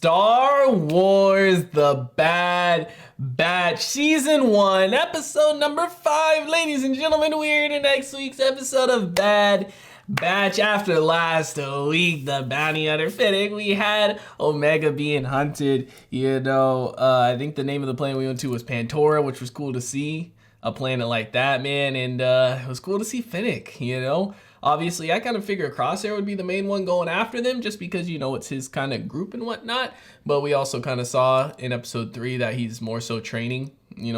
Star Wars The Bad Batch Season 1, Episode number 5. Ladies and gentlemen, we're in next week's episode of Bad Batch. After last week, the bounty hunter Fennec, we had Omega being hunted. I think the name of the planet we went to was Pantora, which was cool to see. A planet like that, man, and it was cool to see Fennec, Obviously, I kind of figured Crosshair would be the main one going after them just because, it's his kind of group and whatnot. But we also kind of saw in episode 3 that he's more so training,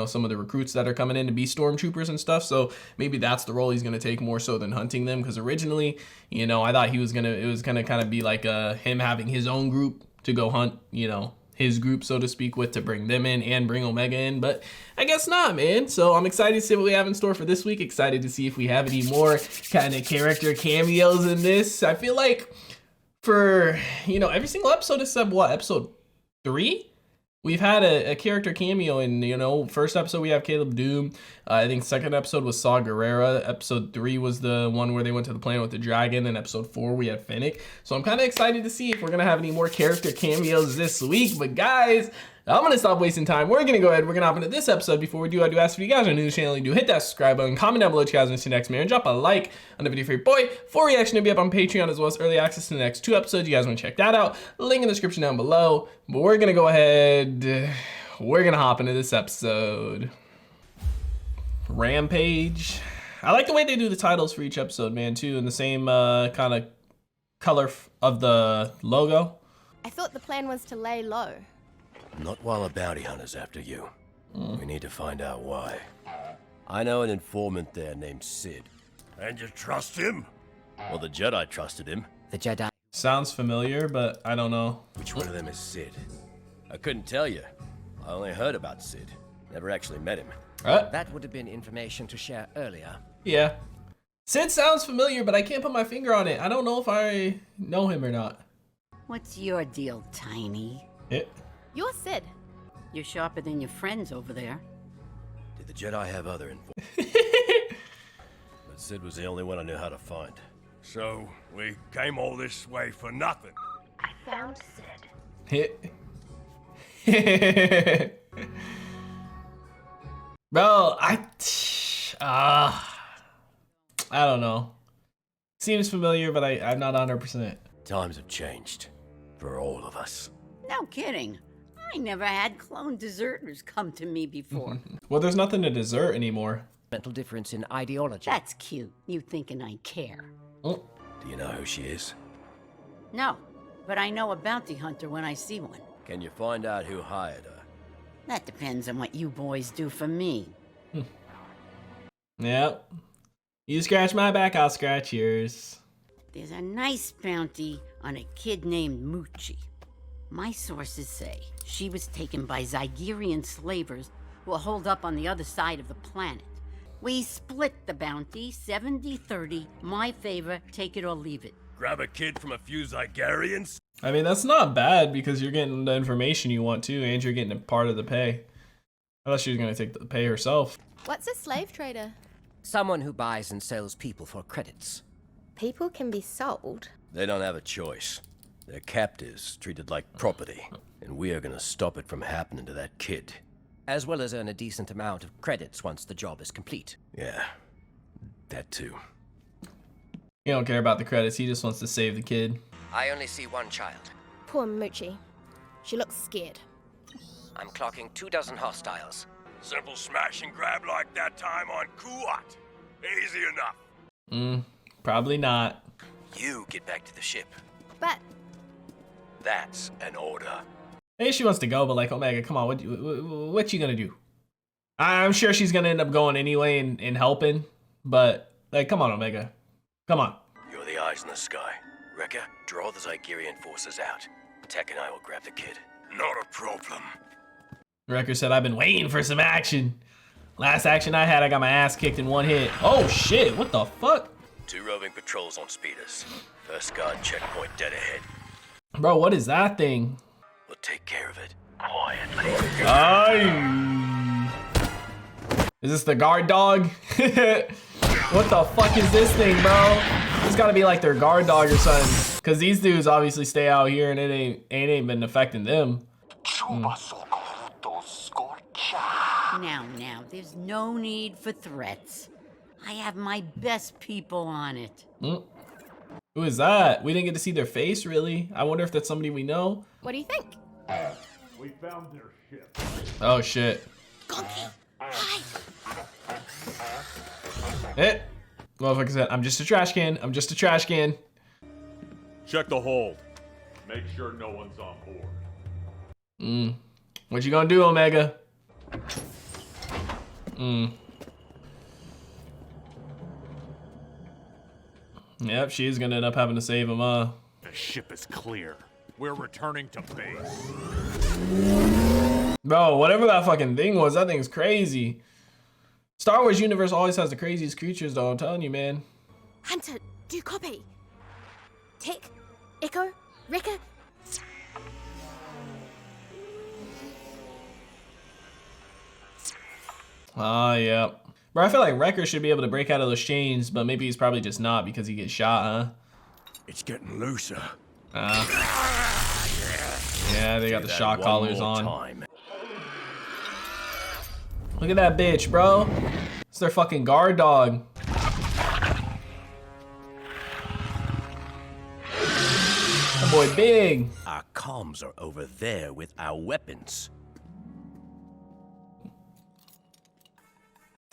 some of the recruits that are coming in to be stormtroopers and stuff. So maybe that's the role he's going to take more so than hunting them. Because originally, I thought it was going to kind of be like him having his own group to go hunt, his group, so to speak, with to bring them in and bring Omega in, but I guess not, man. So I'm excited to see what we have in store for this week. Excited to see if we have any more kind of character cameos in this. I feel like for, every single episode except episode 3? We've had a character cameo in, first episode we have Caleb Doom. I think second episode was Saw Gerrera. Episode 3 was the one where they went to the planet with the dragon. And episode 4 we had Fennec. So I'm kind of excited to see if we're going to have any more character cameos this week. But guys, I'm going to stop wasting time. We're going to go ahead. We're going to hop into this episode. Before we do, I do ask if you guys are new to the channel, you do hit that subscribe button, comment down below what you guys want to see next, man, and drop a like on the video for your boy. Full reaction to be up on Patreon as well as early access to the next 2 episodes. You guys want to check that out. Link in the description down below. But we're going to go ahead. We're going to hop into this episode. Rampage. I like the way they do the titles for each episode, man, too, in the same kind of color of the logo. I thought the plan was to lay low. Not while a bounty hunter's after you. We need to find out why. I know an informant there named Sid. And you trust him? Well, the Jedi trusted him. The Jedi. Sounds familiar, but I don't know. Which one of them is Sid? I couldn't tell you. I only heard about Sid. Never actually met him. That would have been information to share earlier. Yeah. Sid sounds familiar, but I can't put my finger on it. I don't know if I know him or not. What's your deal, Tiny? You're Sid. You're sharper than your friends over there. Did the Jedi have other informants? But Sid was the only one I knew how to find. So, we came all this way for nothing. I found Sid. Bro, I don't know. Seems familiar, but I'm not 100%. Times have changed. For all of us. No kidding. I never had clone deserters come to me before. Well, there's nothing to desert anymore. Mental difference in ideology. That's cute. You thinking I care. Do you know who she is? No, but I know a bounty hunter when I see one. Can you find out who hired her? That depends on what you boys do for me. Yep. You scratch my back, I'll scratch yours. There's a nice bounty on a kid named Moochie. My sources say she was taken by Zygerian slavers who are holed up on the other side of the planet. We split the bounty, 70-30, my favor, take it or leave it. Grab a kid from a few Zygerians? I mean, that's not bad because you're getting the information you want to, and you're getting a part of the pay. I thought she was going to take the pay herself. What's a slave trader? Someone who buys and sells people for credits. People can be sold. They don't have a choice. They're captives, treated like property. And we are gonna stop it from happening to that kid. As well as earn a decent amount of credits once the job is complete. Yeah, that too. He don't care about the credits, he just wants to save the kid. I only see one child. Poor Moochie. She looks scared. I'm clocking 24 hostiles. Simple smash and grab like that time on Kuat. Easy enough. Probably not. You get back to the ship. But That's an order. Maybe she wants to go, but like, Omega, come on, what you gonna do? I'm sure she's gonna end up going anyway and helping, but like, come on, Omega, come on. You're the eyes in the sky. Wrecker, draw the Zygerian forces out. Tech and I will grab the kid. Not a problem. Wrecker said, I've been waiting for some action. Last action I had, I got my ass kicked in one hit. Oh shit, what the fuck? 2 roving patrols on speeders. First guard checkpoint dead ahead. Bro, what is that thing? We'll take care of it. Quietly. Aye. Is this the guard dog? What the fuck is this thing, bro? It's gotta be like their guard dog or something. Cause these dudes obviously stay out here and it ain't been affecting them. Now, there's no need for threats. I have my best people on it. Who is that? We didn't get to see their face, really. I wonder if that's somebody we know. What do you think? We found their ship. Oh, shit. Gunky, hide! Eh. Motherfucker said, I'm just a trash can. I'm just a trash can. Check the hold. Make sure no one's on board. What you gonna do, Omega? Yep, she's gonna end up having to save him, The ship is clear. We're returning to base. Bro, whatever that fucking thing was, that thing's crazy. Star Wars universe always has the craziest creatures, though, I'm telling you, man. Hunter, do you copy? Tick, Echo, Wrecker. Ah, yeah. Bro, I feel like Wrecker should be able to break out of those chains, but maybe he's probably just not because he gets shot, huh? It's getting looser. Yeah, they got the shock collars on. Time. Look at that bitch, bro. It's their fucking guard dog. That boy big. Our comms are over there with our weapons.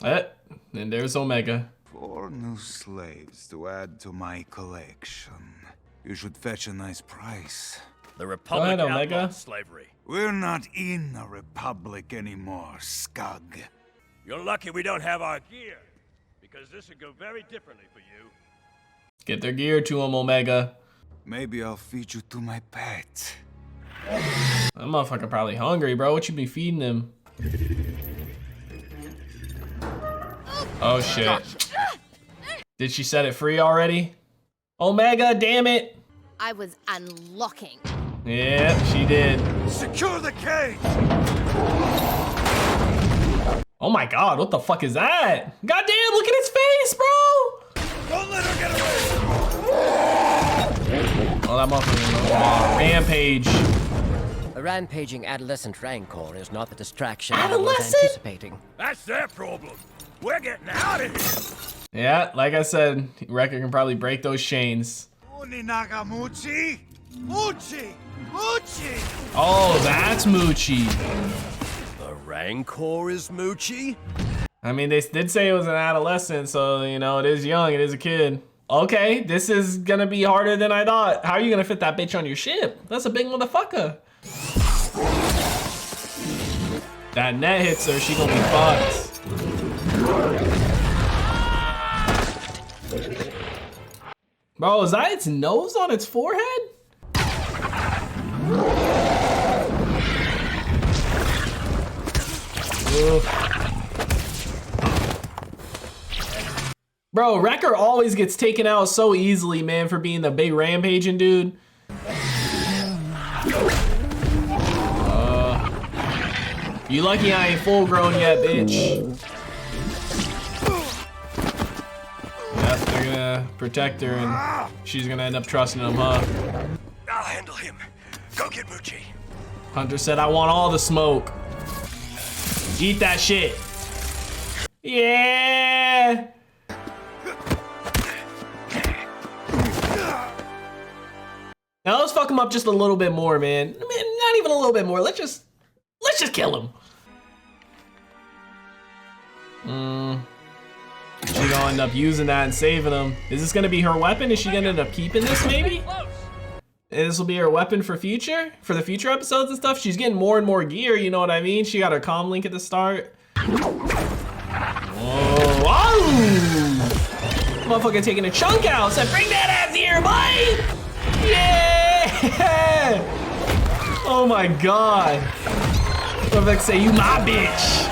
And there's Omega. 4 new slaves to add to my collection. You should fetch a nice price. The Republic Omega. outlawed slavery. We're not in a republic anymore, scug. You're lucky we don't have our gear, because this would go very differently for you. Get their gear to him, Omega. Maybe I'll feed you to my pet. That motherfucker probably hungry, bro. What you be feeding him? Oh, shit. Did she set it free already? Omega, damn it. I was unlocking. Yeah, she did. Secure the cage! Oh my god, what the fuck is that? Goddamn, look at his face, bro! Don't let her get away! Oh, that motherfucker. Rampage. A rampaging adolescent rancor is not the distraction I was Adolescent? anticipating. That's their problem. We're getting out of here! Yeah, like I said, Wrecker can probably break those chains. Nagamuchi? Muchi! Muchi! Oh, that's Moochie. The Rancor is Moochie? I mean, they did say it was an adolescent, so, you know, it is young, it is a kid. Okay, this is gonna be harder than I thought. How are you gonna fit that bitch on your ship? That's a big motherfucker. That net hits her, she gonna be fucked. Bro, is that its nose on its forehead? Oof. Bro, Wrecker always gets taken out so easily, man, for being the big rampaging dude. You lucky I ain't full grown yet, bitch. Yep, they're gonna protect her and she's gonna end up trusting him, huh? I'll handle him. Go get Moochie. Hunter said, I want all the smoke. Eat that shit. Yeah. Now let's fuck him up just a little bit more, man. Not even a little bit more. Let's just kill him. She gonna end up using that and saving him. Is this gonna be her weapon? Is she gonna end up keeping this maybe? And this will be her weapon for the future episodes and stuff. She's getting more and more gear, you know what I mean? She got her comm link at the start. Whoa, whoa! Motherfucker taking a chunk out. Said, bring that ass here, boy! Yeah! Oh my god. Motherfucker say, you my bitch.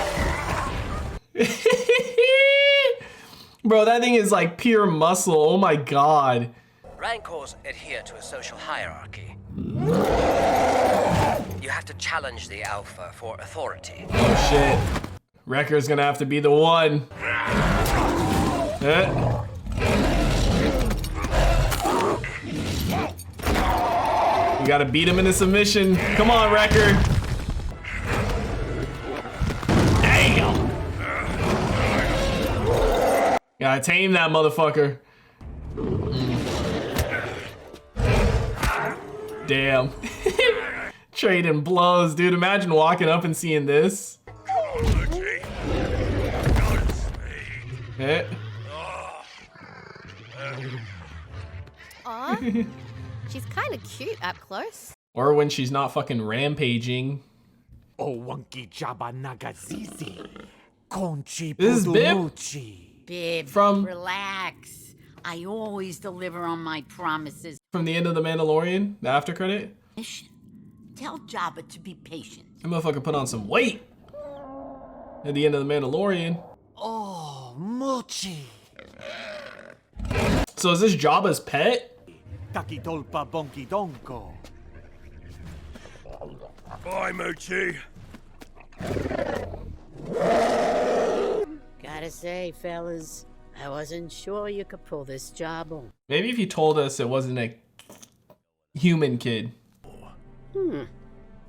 Bro, that thing is like pure muscle. Oh my god. Rancors adhere to a social hierarchy. You have to challenge the Alpha for authority. Oh shit. Wrecker's gonna have to be the one. You gotta beat him into submission. Come on, Wrecker. Damn. Gotta tame that motherfucker. Damn. Trading blows, dude. Imagine walking up and seeing this. Eh. Aw, she's kind of cute up close. Or when she's not fucking rampaging. Oh, wonky jaba nagazizi. Conchi This is Bib? pudumuchi. Bib, From- relax. I always deliver on my promises. From the end of The Mandalorian, the after credit. Mission. Tell Jabba to be patient. That motherfucker put on some weight. At the end of The Mandalorian. Oh, mochi. So is this Jabba's pet? Takitolpa bonki donko. Bye, Moochie. Gotta say, fellas, I wasn't sure you could pull this job on. Maybe if you told us it wasn't a human kid.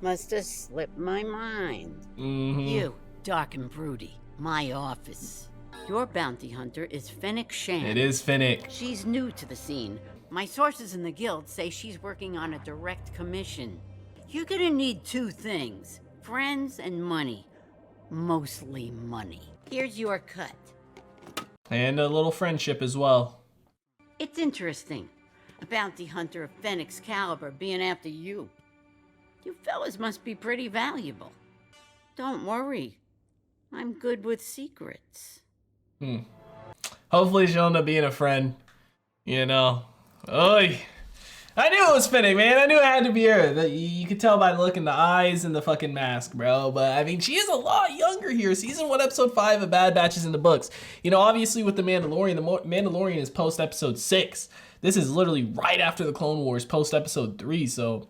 Must have slipped my mind. You, dark and broody, my office. Your bounty hunter is Fennec Shan. It is Finnick. She's new to the scene. My sources in the guild say she's working on a direct commission. You're gonna need two things, friends and money. Mostly money. Here's your cut. And a little friendship as well. It's interesting. A bounty hunter of Fennec's caliber being after you. You fellas must be pretty valuable. Don't worry. I'm good with secrets. Hopefully she'll end up being a friend. You know. Oy. I knew it was Finnick, man. I knew it had to be her. You could tell by the look in the eyes and the fucking mask, bro. But, I mean, she is a lot younger here. Season 1, Episode 5 of Bad Batch is in the books. You know, obviously with The Mandalorian, Mandalorian is post-Episode 6. This is literally right after the Clone Wars, post-Episode 3, so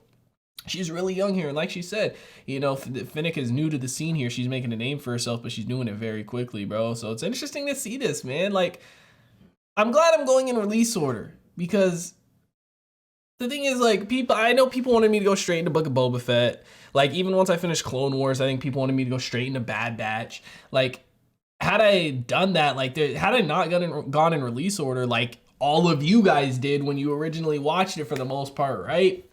she's really young here. And like she said, you know, Finnick is new to the scene here. She's making a name for herself, but she's doing it very quickly, bro. So it's interesting to see this, man. Like, I'm glad I'm going in release order because the thing is, like, I know people wanted me to go straight into Book of Boba Fett. Like, even once I finished Clone Wars, I think people wanted me to go straight into Bad Batch. Like, had I done that, like, had I not gone in release order, like all of you guys did when you originally watched it for the most part, right?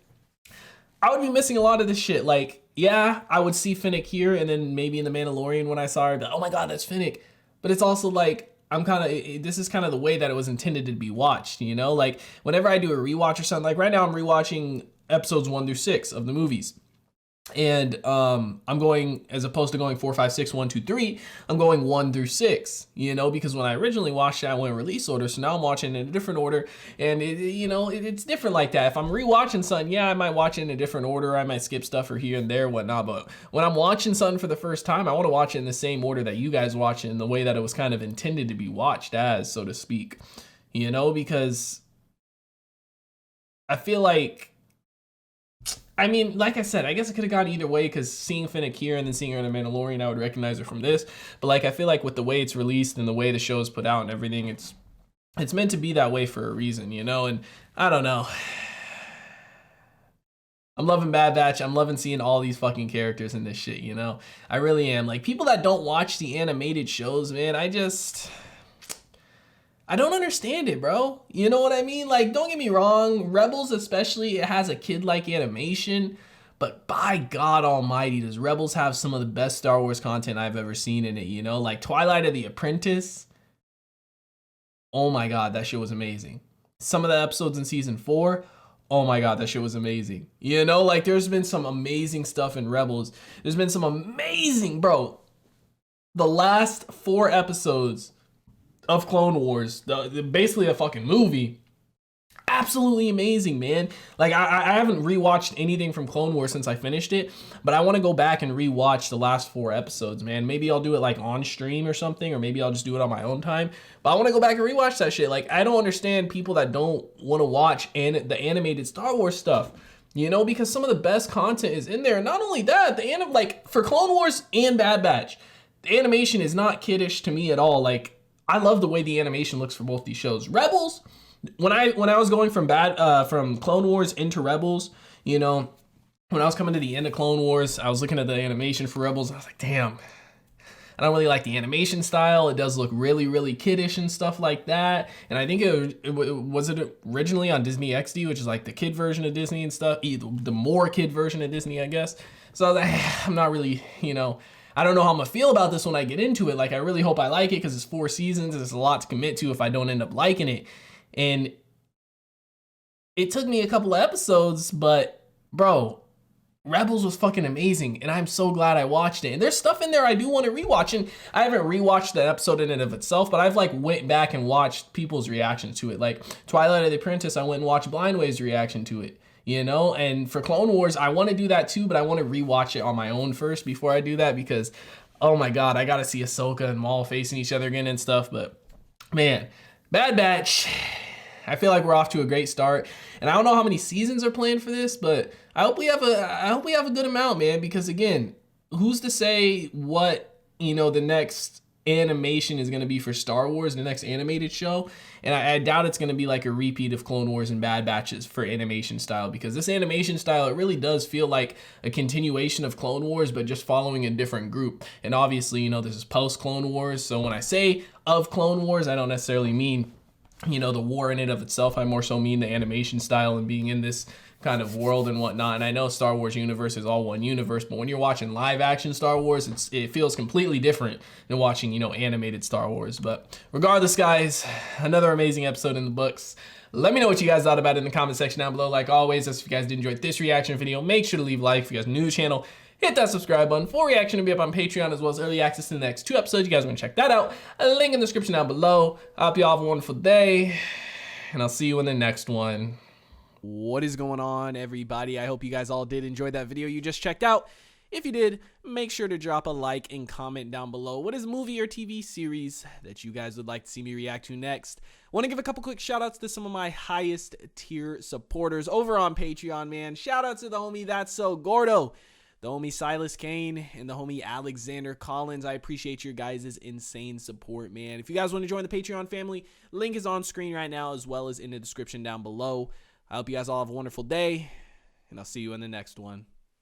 I would be missing a lot of this shit. Like, yeah, I would see Finnick here, and then maybe in The Mandalorian when I saw her, I'd be like, oh my god, that's Finnick. But it's also like, this is kind of the way that it was intended to be watched, you know? Like, whenever I do a rewatch or something, like right now I'm rewatching episodes 1 through 6 of the movies. And I'm going, as opposed to going 4, 5, 6, 1, 2, 3, I'm going 1 through 6, you know, because when I originally watched it, I went in release order. So now I'm watching in a different order, and it's different like that. If I'm rewatching something, yeah, I might watch it in a different order. I might skip stuff or here and there, whatnot. But when I'm watching something for the first time, I want to watch it in the same order that you guys watch it, in the way that it was kind of intended to be watched as, so to speak, you know, because I feel like, I mean, like I said, I guess it could have gone either way, because seeing Finnick here and then seeing her in The Mandalorian, I would recognize her from this. But like, I feel like with the way it's released and the way the show is put out and everything, it's meant to be that way for a reason, you know? And I don't know. I'm loving Bad Batch. I'm loving seeing all these fucking characters in this shit, you know? I really am. Like, people that don't watch the animated shows, man, I don't understand it, bro. You know what I mean? Like, don't get me wrong. Rebels especially, it has a kid-like animation. But by God almighty, does Rebels have some of the best Star Wars content I've ever seen in it, you know? Like, Twilight of the Apprentice. Oh my God, that shit was amazing. Some of the episodes in Season 4, oh my God, that shit was amazing. You know, like, there's been some amazing stuff in Rebels. There's been some amazing, bro. The last 4 episodes of Clone Wars, basically a fucking movie, absolutely amazing, man. Like, I haven't rewatched anything from Clone Wars since I finished it, but I want to go back and rewatch the last 4 episodes, man. Maybe I'll do it like on stream or something, or maybe I'll just do it on my own time, but I want to go back and rewatch that shit. Like, I don't understand people that don't want to watch the animated Star Wars stuff, you know, because some of the best content is in there. And not only that, like, for Clone Wars and Bad Batch, the animation is not kiddish to me at all. Like, I love the way the animation looks for both these shows. Rebels, when I was going from Clone Wars into Rebels, You know, when I was coming to the end of Clone Wars, I was looking at the animation for Rebels. I was like, damn, I don't really like the animation style. It does look really, really kiddish and stuff like that. And I think it was originally on Disney XD, which is like the kid version of Disney and stuff, the more kid version of Disney, I guess. So I was like, I'm not really, you know, I don't know how I'm gonna feel about this when I get into it. Like, I really hope I like it because it's 4 seasons. It's a lot to commit to if I don't end up liking it. And it took me a couple of episodes, but bro, Rebels was fucking amazing, and I'm so glad I watched it. And there's stuff in there I do want to rewatch, and I haven't rewatched the episode in and of itself, but I've like went back and watched people's reactions to it. Like Twilight of the Apprentice, I went and watched Blindway's reaction to it, you know? And for Clone Wars, I want to do that too, but I want to rewatch it on my own first before I do that, because oh my god, I gotta see Ahsoka and Maul facing each other again and stuff. But man, Bad Batch, I feel like we're off to a great start, and I don't know how many seasons are planned for this, but I hope we have a good amount, man. Because again, who's to say what, you know, the next animation is going to be for Star Wars, the next animated show? And I doubt it's going to be like a repeat of Clone Wars and Bad Batches for animation style, because this animation style, it really does feel like a continuation of Clone Wars, but just following a different group. And obviously, you know, this is post Clone Wars, so when I say of Clone Wars, I don't necessarily mean, you know, the war in it of itself. I more so mean the animation style and being in this kind of world and whatnot. And I know Star Wars universe is all one universe, but when you're watching live action Star Wars, it feels completely different than watching, you know, animated Star Wars. But regardless, guys, another amazing episode in the books. Let me know what you guys thought about it in the comment section down below. Like always, if you guys did enjoy this reaction video, make sure to leave a like. If you guys are new to the channel, hit that subscribe button. Full reaction will be up on Patreon, as well as early access to the next 2 episodes. You guys want to check that out. A link in the description down below. I hope you all have a wonderful day, and I'll see you in the next one. What is going on, everybody? I hope you guys all did enjoy that video you just checked out. If you did, make sure to drop a like and comment down below. What is movie or TV series that you guys would like to see me react to next? Want to give a couple quick shout outs to some of my highest tier supporters over on Patreon, man. Shout out to the homie That's So Gordo, the homie Silas Kane, and the homie Alexander Collins. I appreciate your guys' insane support, man. If you guys want to join the Patreon family, link is on screen right now, as well as in the description down below. I hope you guys all have a wonderful day, and I'll see you in the next one.